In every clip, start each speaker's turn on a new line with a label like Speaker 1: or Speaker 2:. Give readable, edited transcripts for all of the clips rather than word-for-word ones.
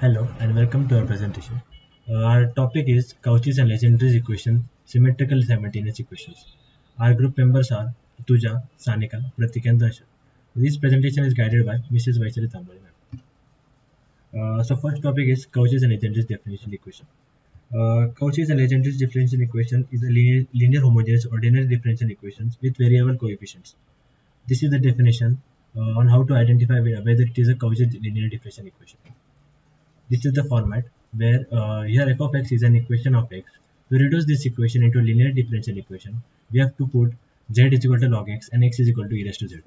Speaker 1: Hello and welcome to our presentation. Our topic is Cauchy's and Legendre's equation, symmetrical simultaneous equations. Our group members are Rutuja, Sanika, Pratik and Darshan. This presentation is guided by Mrs. Vaishali Tambari ma'am. So first topic is Cauchy's and Legendre's differential equation. Cauchy's and Legendre's differential equation is a linear homogeneous ordinary differential equations with variable coefficients. This is the definition on how to identify whether it is a Cauchy's linear differential equation. This is the format where here f of x is an equation of x. To reduce this equation into a linear differential equation, we have to put z is equal to log x and x is equal to e raised to z.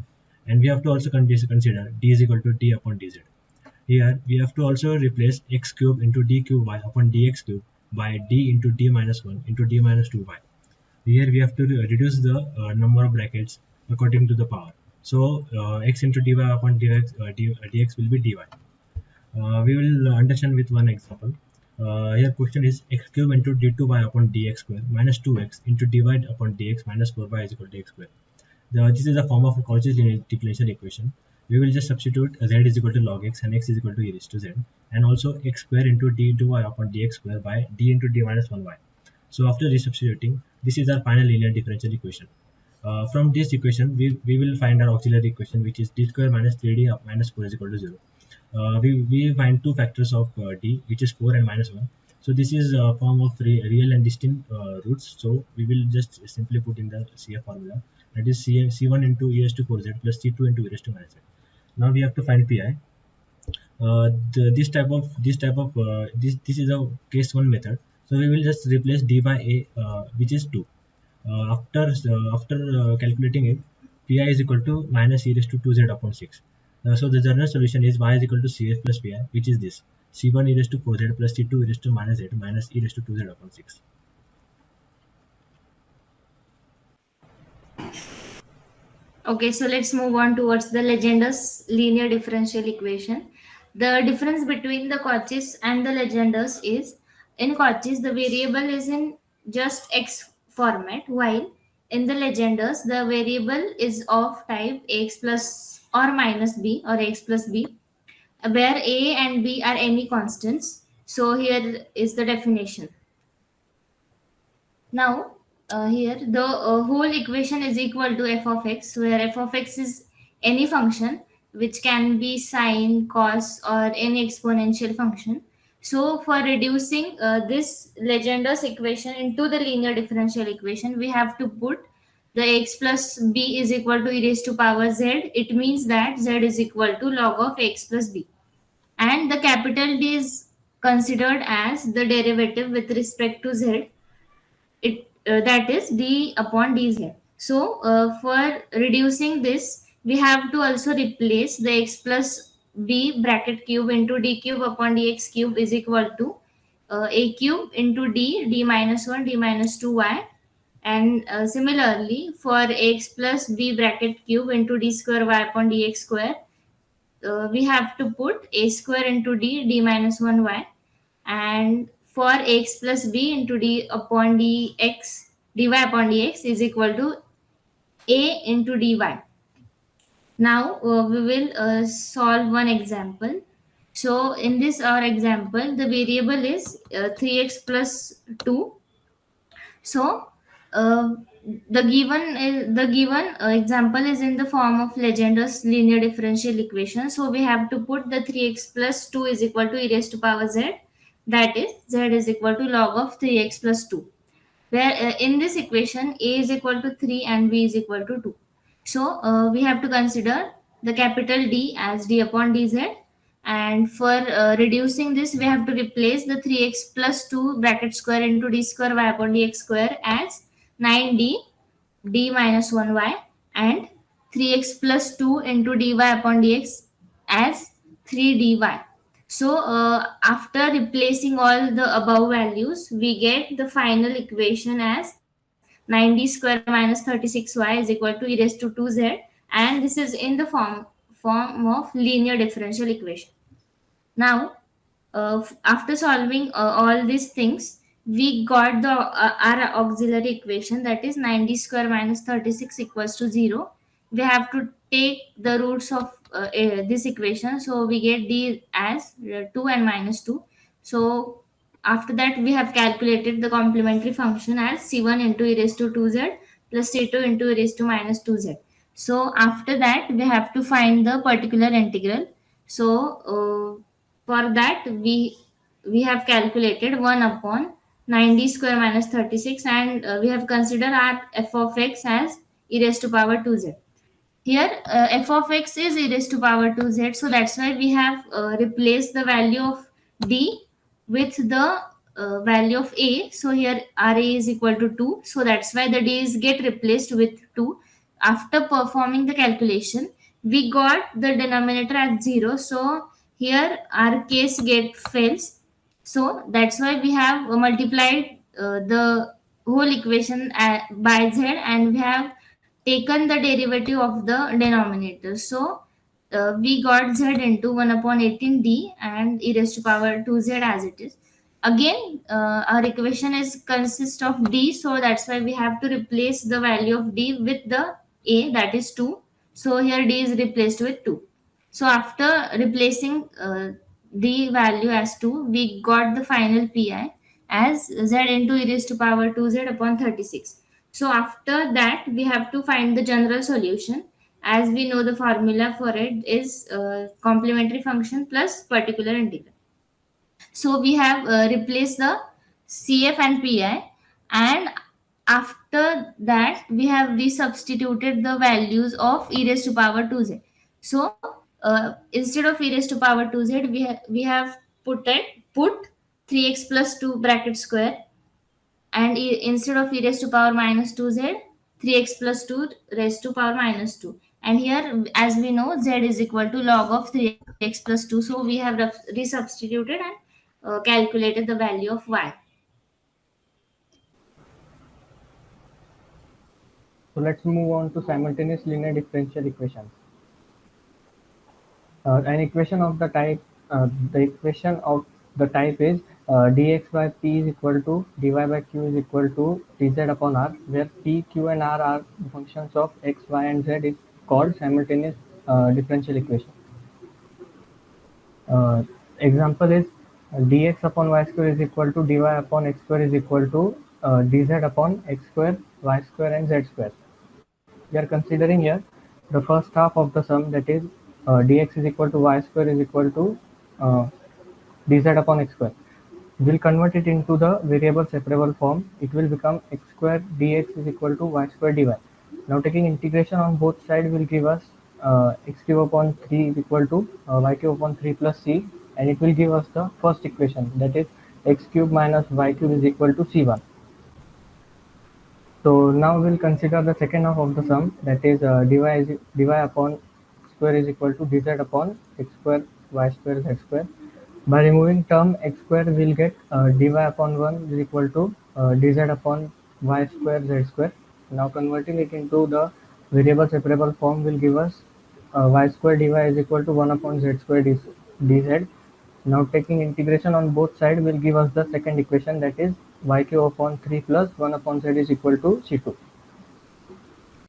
Speaker 1: And we have to also consider d is equal to d upon dz. Here we have to also replace x cube into d cube y upon dx cube by d into d minus 1 into d minus 2y. Here we have to reduce the number of brackets according to the power. So x into dy upon dx will be dy. We will understand with one example. Here question is x cube into d2y upon dx square minus 2x into dy upon dx minus 4y is equal to x square. This is the form of a Cauchy's linear differential equation. We will just substitute z is equal to log x and x is equal to e raised to z, and also x square into d2y upon dx square by d into d minus 1y. So after resubstituting, this is our final linear differential equation. From this equation, we will find our auxiliary equation, which is d square minus 3d minus 4 is equal to 0. We find two factors of d, which is 4 and minus 1. So this is a form of real and distinct roots. So we will just simply put in the CF formula, that is C1 into e raised to 4z plus C2 into e raised to minus z. Now we have to find Pi. This is a case 1 method. So we will just replace d by a, which is 2. After calculating it, Pi is equal to minus e raised to 2z upon 6. So the general solution is y is equal to Cf plus Pi, which is this: C1 e raised to 4z plus C2 e raised to minus z minus e raised to 2z upon 6.
Speaker 2: Okay, so let's move on towards the Legender's linear differential equation. The difference between the Cauchy's and the Legender's is, in Cauchy's the variable is in just x format, while in the Legender's the variable is of type x plus or minus b or x plus b, where a and b are any constants. So here is the definition. Now, here the whole equation is equal to f of x, where f of x is any function which can be sine, cos, or any exponential function. So, for reducing this Legender's equation into the linear differential equation, we have to put the x plus b is equal to e raised to power z. It means that z is equal to log of x plus b. And the capital D is considered as the derivative with respect to z, that is d upon dz. So for reducing this, we have to also replace the x plus b bracket cube into d cube upon dx cube is equal to a cube into d minus 1 d minus 2y, and similarly for x plus b bracket cube into d square y upon dx square, we have to put a square into d minus 1y, and for x plus b into d upon dx dy upon dx is equal to a into dy. Now we will solve one example. So in this our example, the variable is 3x plus 2. So uh, the given example is in the form of Legender's linear differential equation. So we have to put the 3x plus 2 is equal to e raised to power z, that is z is equal to log of 3x plus 2, where in this equation a is equal to 3 and b is equal to 2. So we have to consider the capital D as d upon dz, and for reducing this, we have to replace the 3x plus 2 bracket square into d square y upon dx square as 9d d minus 1y, and 3x plus 2 into dy upon dx as 3dy. So after replacing all the above values, we get the final equation as 9d square minus 36y is equal to e raised to 2z, and this is in the form of linear differential equation. Now, after solving all these things, we got our auxiliary equation, that is 9d square minus 36 equals to 0, we have to take the roots of this equation. So we get d as 2 and minus 2. So after that we have calculated the complementary function as c1 into e raised to 2z plus c2 into e raised to minus 2z. So after that we have to find the particular integral. So for that we have calculated 1 upon 9d square minus 36, and we have considered our f of x as e raised to power 2z. Here f of x is e raised to power 2z, so that's why we have replaced the value of d with the value of a. So here ra is equal to 2, so that's why the d's get replaced with 2. After performing the calculation, we got the denominator at 0, so here our case get fails. So that's why we have multiplied the whole equation by z, and we have taken the derivative of the denominator. So we got z into 1 upon 18d and e raised to power 2z as it is. Again, our equation is consist of d, so that's why we have to replace the value of d with the a, that is 2. So here d is replaced with 2. So after replacing the value as 2, we got the final pi as z into e raised to power 2z upon 36. So after that, we have to find the general solution. As we know, the formula for it is complementary function plus particular integral. So we have replaced the CF and PI, and after that we have resubstituted the values of e raised to power 2z. So instead of e raised to power 2z, we have put 3x plus 2 bracket square, and instead of e raised to power minus 2z, 3x plus 2 raised to power minus 2. And here, as we know, z is equal to log of 3x plus 2, so we have resubstituted and calculated the value of y.
Speaker 3: So let's move on to simultaneous linear differential equations. An equation of the equation of the type is dx by p is equal to dy by q is equal to dz upon r, where p, q, and r are functions of x, y, and z is called simultaneous differential equation. Example is dx upon y square is equal to dy upon x square is equal to dz upon x square, y square, and z square. We are considering here the first half of the sum, that is dx is equal to y square is equal to uh, dz upon x square. We'll convert it into the variable separable form. It will become x square dx is equal to y square dy. Now taking integration on both sides will give us x cube upon 3 is equal to y cube upon 3 plus c, and it will give us the first equation, that is x cube minus y cube is equal to c1. So now we'll consider the second half of the sum, that is dy upon square is equal to dz upon x square, y square, z square. By removing term x square, we'll get dy upon 1 is equal to dz upon y square, z square. Now converting it into the variable separable form will give us y square dy is equal to 1 upon z square dz. Now taking integration on both sides will give us the second equation, that is y cube upon 3 plus 1 upon z is equal to c2.